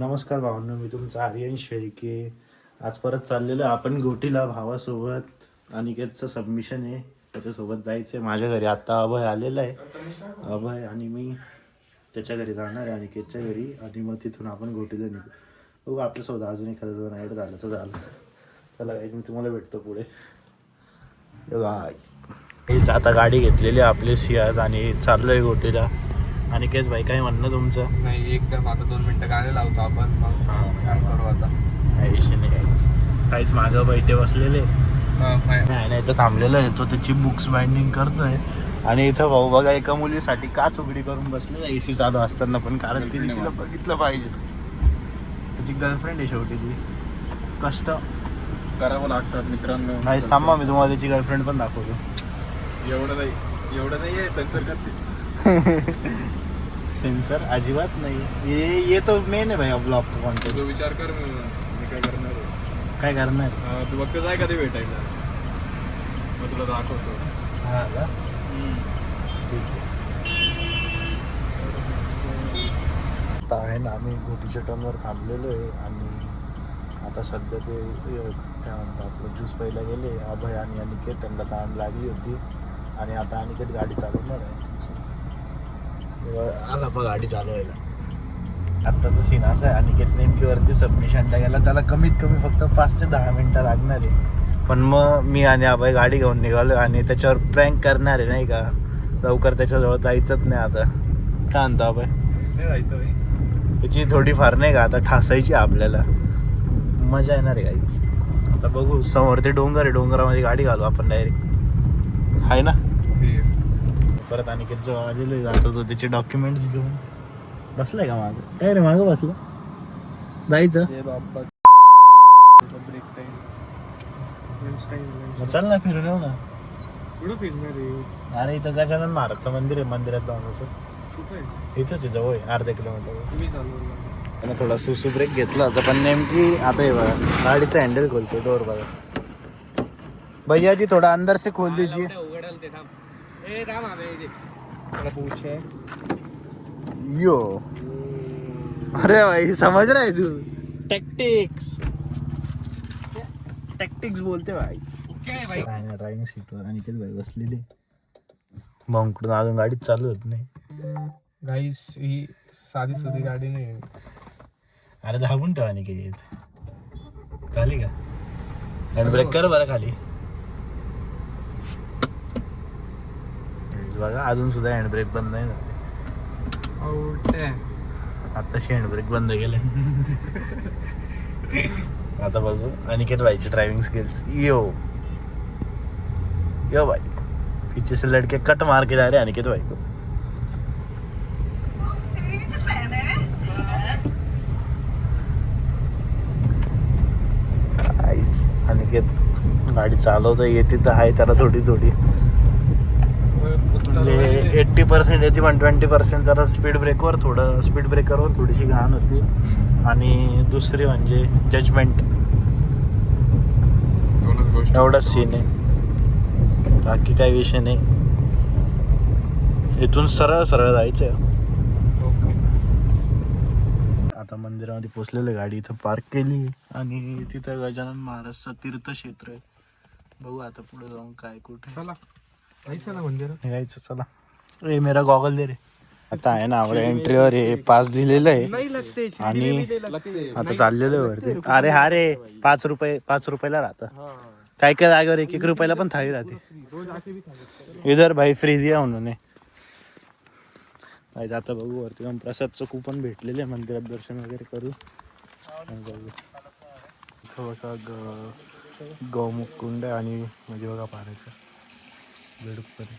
नमस्कार भावांनो, मी तुमचा आर्यन शेळके. आज परत चाललेलो आपण गोटीला भावासोबत. अनिकेतचं सबमिशन आहे, त्याच्यासोबत जायचं आहे. माझ्या घरी आता अभय आलेला आहे. अभय आणि मी त्याच्या घरी जाणार आहे, अनिकेतच्या घरी, आणि मग तिथून आपण गोटीला निघू. बघू आपल्यासोबत अजून एखादं जण ॲड झालं तर झालं. चला काही मी तुम्हाला भेटतो पुढे. हेच आता गाडी घेतलेली आपली सियाज आणि चाललो आहे गोटीला. अनिकेत भाई काय म्हणणं तुमचं? नाही, एकदम आता 2 मिनिटं गाणे लावतो आपण, मग छान करू आता. काहीच मागं बैठे बसलेले नाही नाही तर थांबलेला आहे तो, त्याची बुक्स बाइंडिंग करतोय. आणि इथं भाऊ बघा एका मुलीसाठी काच उघडी करून बसलेला एसी चालू असताना पण, कारण तिने तिला बघितलं पाहिजे. त्याची गर्लफ्रेंड आहे शेवटी ती. कष्ट करावं लागतात मित्रांनो. नाही थांबा, मी तुम्हाला त्याची गर्लफ्रेंड पण दाखवतो. एवढं नाही आहे, सेन्सर करते. सेन्सर अजिबात नाही. ये तो मेन आहे भाई ब्लॉग कॉन्टेंट. तू विचार कर, मी काय करणार आहे. काय करणार? तू फक्त जाय कधी भेटायला, मग तुला दाखवतो. हा का? ठीक आहे. आता आहे ना, आम्ही गोटीच्या टर्नवर थांबलेलो आहे आणि आता सध्या ते काय म्हणतात आपलं ज्यूस प्यायला गेले अभय आणि अनिकेत. त्यांना ताण लागली होती आणि आता अनिकेत गाडी चालवणार आहे. आला पण गाडी चालवायला. आत्ताचं सीन असं आहे, अनिकेत नेमकी वरती सबमिशनला गेला, त्याला कमीत कमी फक्त 5 ते 10 मिनटं लागणार आहे. पण मग मी आणि अभय गाडी घेऊन निघालो आणि त्याच्यावर प्रँक करणार आहे, नाही का? लवकर त्याच्याजवळ जायचंच नाही आता. काय म्हणतो अभय? नाही जायचं, त्याची थोडीफार नाही का आता ठासायची आपल्याला, मजा येणार आहे काहीच. आता बघू, समोर ते डोंगर आहे, डोंगरामध्ये गाडी घालू आपण डायरेक्ट, आहे ना? परत अनिकेत जवळ आलेलो जातो तो त्याचे डॉक्युमेंट्स घेऊन. बसलाय का मागं? काय रे मागं बसलं? जायचं चल ना, फिरून येऊ ना. कुठं फिरणार आहे? अरे इथं गजानन महाराजचं मंदिर आहे, मंदिरात जाऊन असं इथंच आहे, जवळ आहे, अर्धा किलोमीटर. तुम्ही चालू थोडा सुसू ब्रेक घेतला होता पण नेमकी आता हे बघा गाडीचं हँडल खोलतो, डोर बघा. भैया जी थोड़ा अंदर से खोल दीजिए. यो अरे भाई समझ रहा है तू? टॅक्टिक्स बोलते भाई. ड्रायव्हिंग सीटवर अनिकेत भाई बसलेले. भाऊंकडून अजून गाडीच चालू होत नाही. गाईस, ही साधी सुधी गाडी नाही. अरे धावून ठेवा अनिकेत. खाली का हँड ब्रेक कर बरं खाली. बघा अजून सुद्धा हँड ब्रेक बंद नाही झाले. आताशी हँड ब्रेक बंद केले. आता बघू अनिकेत भाईची ड्रायव्हिंग स्किल्स. यो यो भाई, पीछे से लड़के कट मार के जा रहे अनिकेत भाई को. अनिकेत गाडी चालवतो, येते तर आहे त्याला थोडी 80% येते, पण 20% जरा स्पीड ब्रेकरवर थोडीशी घाण होती. आणि दुसरी म्हणजे जजमेंट. एवढाच सीन आहे, बाकी काही विषय नाही. इथून सरळ जायचं. आता मंदिरामध्ये पोचलेलं, गाडी इथं पार्क केली आणि तिथं गजानन महाराजचं तीर्थक्षेत्र आहे. बघू आता पुढे जाऊन काय कुठे. चला जायचं ना मंदिर, निघायचं. चला ए मेरा गॉगल दे रे. आता आहे ना आपल्या एंट्रीवर हे पास दिलेलं आहे आणि आता चाललेलं आहे वरती. अरे हा रे 5 रुपयाला राहतं. काय काय जागेवर 1 रुपयाला पण थाळी राहते. इधर भाई फ्री दिया उन्होंने. आता बघू वरती जाऊन प्रसादचं कूपन भेटलेलं आहे, मंदिरात दर्शन वगैरे करू. इथं बघा गौमुख कुंड आणि म्हणजे बघा पाण्याचं बेडूकपर्यंत.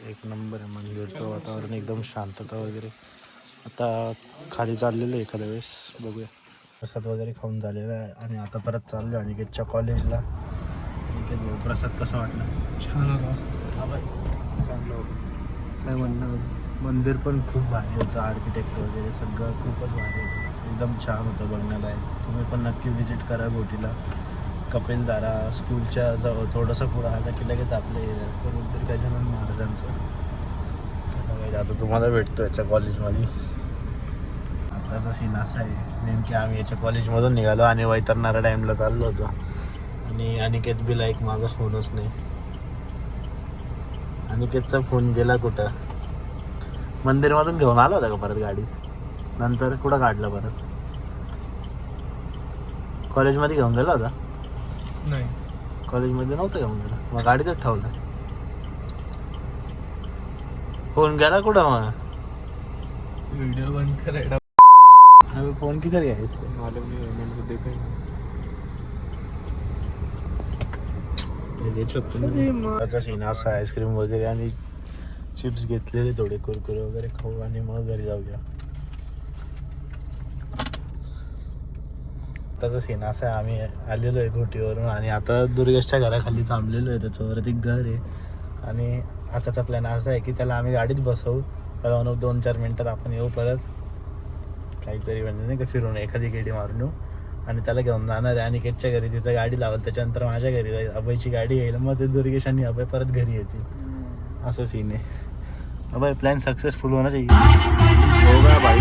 एक नंबर आहे मंदिरचं वातावरण, एकदम शांतता वगैरे. आता खाली चाललेलं आहे एखाद्या वेळेस, बघूया. प्रसाद वगैरे खाऊन झालेला आहे आणि आता परत चाललो अनिकेतच्या कॉलेजला. अनिकेत प्रसाद कसा वाटला? छान होता. चांगलं होतं. काय म्हणणं, मंदिर पण खूप भारी होतं, आर्किटेक्ट वगैरे सगळं खूपच भारी होतं, एकदम छान होतं बघण्याला. तुम्ही पण नक्की विजिट करा गोटीला. कपिलधारा स्कूलच्या जवळ थोडंसं पुढं आलं की लगेच आपले गजानन महाराजांचं आता तुम्हाला भेटतो याच्या कॉलेजमध्ये. आताचा सीन असा आहे, नेमकी आम्ही याच्या कॉलेजमधून निघालो आणि वैतरणारा टाईमला चाललो होतो. आणि अनिकेत बिला एक माझा फोनच नाही. अनिकेतचा फोन गेला कुठं? मंदिरमधून घेऊन आला होता का परत गाडीत? नंतर कुठं काढलं परत? कॉलेजमध्ये घेऊन गेला होता? नाही, कॉलेजमध्ये नव्हतं घेऊन गेला, मग गाडीतच ठेवलं. फोन गेला कुठं मग? व्हिडिओ बंद करायला फोन किती घ्यायचं? मालूम नहीं है, मैंने तो देखा ही नहीं. त्याचा सीन असा, आईस्क्रीम वगैरे आणि चिप्स घेतलेले, थोडे कुरकुरे वगैरे खाऊ आणि मग घरी जाऊया. त्याचा सीन असा आहे, आम्ही आलेलो आहे घोटीवरून आणि आता दुर्गेशच्या घराखाली थांबलेलो आहे. त्याच्यावरती एक घर आहे आणि आताचा प्लॅन असा आहे की त्याला आम्ही गाडीत बसवू. त्याला म्हणून 2-4 मिनटात आपण येऊ परत, काहीतरी म्हणजे नाही का फिरून एखादी गेडी मारून येऊ आणि त्याला घेऊन जाणार आहे. अनिकेतच्या घरी तिथं गाडी लावल, त्याच्यानंतर माझ्या घरी जाईल, अभयची गाडी येईल, मग ते दुर्गेश आणि अभय परत घरी येतील. असं सीन आहे. अभय प्लॅन सक्सेसफुल होना चाहिए. होगा भाई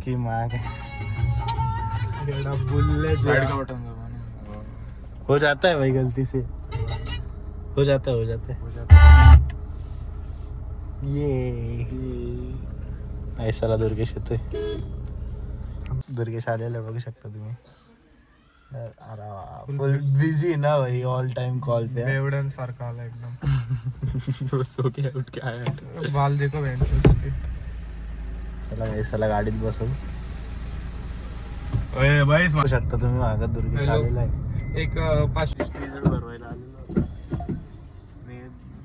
की माग साइड का बटन दबाना. हो जाता है भाई, गलती से हो जाता है. ये ऐसाला दुर्गेश येतोय. दुर्गेश आलेला बघू शकता तुम्ही. अरे फुल बिझी ना भाई, ऑल टाइम कॉल पे. बेवडन सारखा आला एकदम. सो के उठ के आया. बाल देखो बहन. चला ऐसाला गाडीत बसवू. ओए भाई बघू शकता तुम्ही मागं दुर्गेश Hello. आलेला आहे. एक 5 भरवायला आलेला होता आणि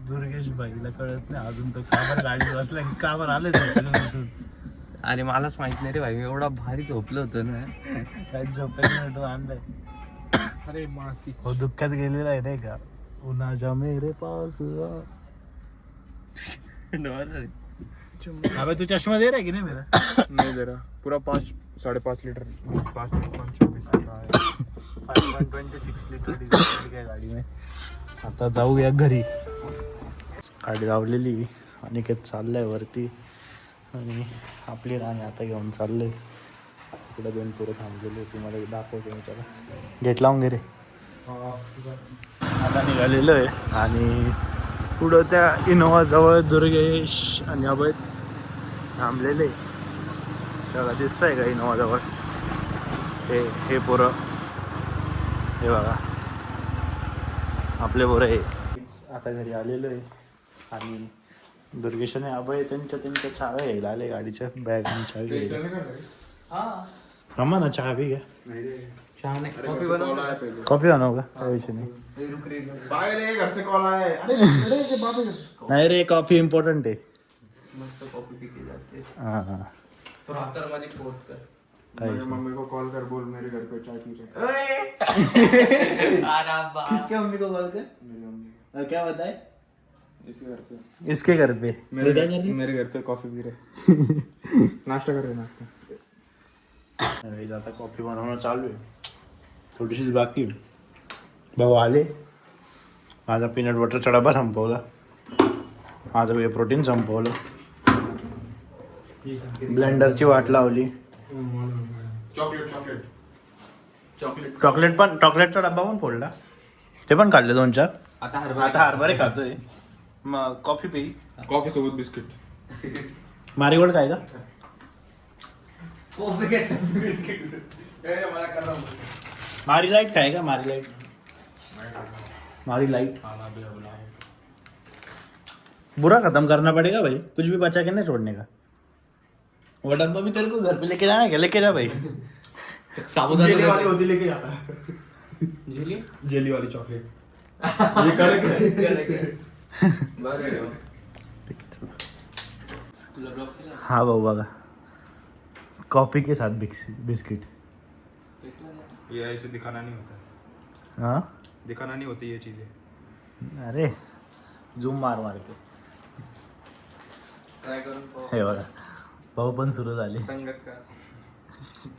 दुर्गेश भाईला कळत नाही अजून तो का बरं गाडीत बसला, का बरं आले झोपेतून. आणि मलाच माहित नाही रे भाई, मी एवढा भारी झोपलो होतो ना. काही झोपेतून आणलाय. अरे माती. हो दुःखात गेलेला आहे नाही का. उन्हाच्या मेरे पास आ. अबे तू चष्मा दे रहा है कि नहीं मेरा? नहीं दे रहा. पूरा 5-5.5 लीटर 5.26 का है. 5.26 लिटर डिझेल आहे गाडी में. आता जाऊया घरी. गाडी लावलेली अनिकेत चाललाय वरती आणि आपली राणी आता घेऊन चालले. इकडे 2 पोरं थांबलेली, तुम्हाला दाखवतो मी. त्याला गेट लावून घे रे. आता निघालेलो आहे आणि पुढं त्या इनोव्हाजवळ दुर्गेश आणि अभय थांबलेले. त्याला दिसतंय का इनोव्हाजवळ? हे पोरं, हे बघा आपले पोरं. हे आता घरी आलेलो आहे आणि दुर्गेश आणि अभय त्यांच्या चहा घ्यायला आले. गाडीच्या बॅग आणि चहा घ्यायला. थांबा ना, चहा बी घ्या. कॉफी बनवू का? काही विषय नाही. नाही रे, कॉफी इम्पॉर्टंट आहे. हां मम्मी को कॉल कर, बोल मेरे घर पे चाय पी रहे. किसके मम्मी को कॉल कर? मेरी मम्मी और क्या बताए? इसके घर पे. इसके घर पे मेरे घर पे कॉफी पी रहे. नाश्ता कर रहे नाश्ता. आता कॉफी बनवणं चालू आहे, थोडीशीच बाकी. भाऊ आले. माझा पीनट बटरचा डबा संपवला, माझं वे प्रोटीन संपवलं, ब्लेंडरची वाट लावली. चॉकलेटचा डब्बा पण फोडला, ते पण काढले 2-4. आता हरभरे खातोय. मग कॉफी पेईल. कॉफी सोबत बिस्किट. मारीगोल्ड काय का? मारी लाइट खाएगा? मारी लाइट बुरा खत्म करना पड़ेगा भाई, कुछ भी बचा के नहीं छोड़ने का. वो डब्बा भी तेरे को घर पे लेके जाना है क्या? लेके जा भाई. जेली वाली होती लेके जाता. जेली वाली चॉकलेट. ये कड़क. हाँ भाऊ बघा, कॉफी के साथ बिस्किट. ये ऐसे दिखाना नहीं होता. हाँ दिखाना नहीं होती ये चीजें. अरे झूम मार के ट्राय करून हे बघा, भाऊ पण सुरू झाले. संगत का.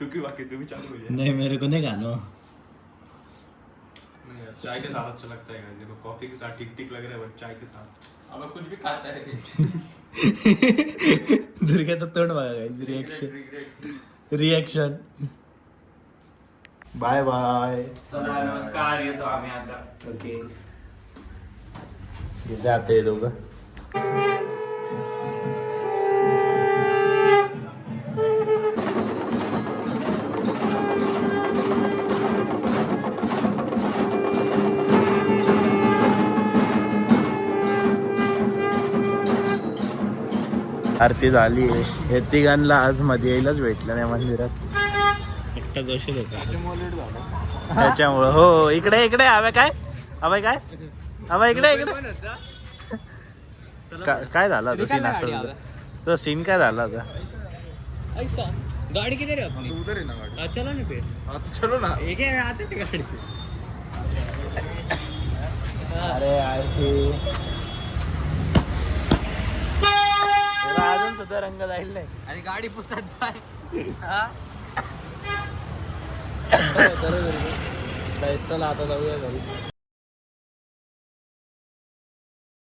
तू क्यों बाकी तू भी चालू हो जाए. नहीं मेरे को नहीं गाना. नहीं यार, चाय के साथ अच्छा लगता है. देखो कॉफी के साथ ठीक ठीक लग रहा है, बट चाय के साथ अब कुछ भी खाता है. दुर्ग्याचं तोंड बघा काय रिॲक्शन. Bye bye. नमस्कार, येतो आम्ही आता. ओके जाते दोघं. आरती झाली आहे. हे तिघांना आज मध्ये यायलाच भेटलं नाही मंदिरात. एकटा जोशील होता त्याच्यामुळं. हो इकडे इकडे हवं काय हवं काय हवं इकडे इकडे. काय झालं होतं सीन असं? तो सीन काय झाला होता? गाडी किती रे आपली? उधर आहे ना गाडी. चला ना फिर. आता चलो ना. एक आहे आता ती गाडी. अरे आरती अजून सुद्धा रंग जाईल नाही. आणि गाडी पुसत जाय. चला आता जाऊया घरी.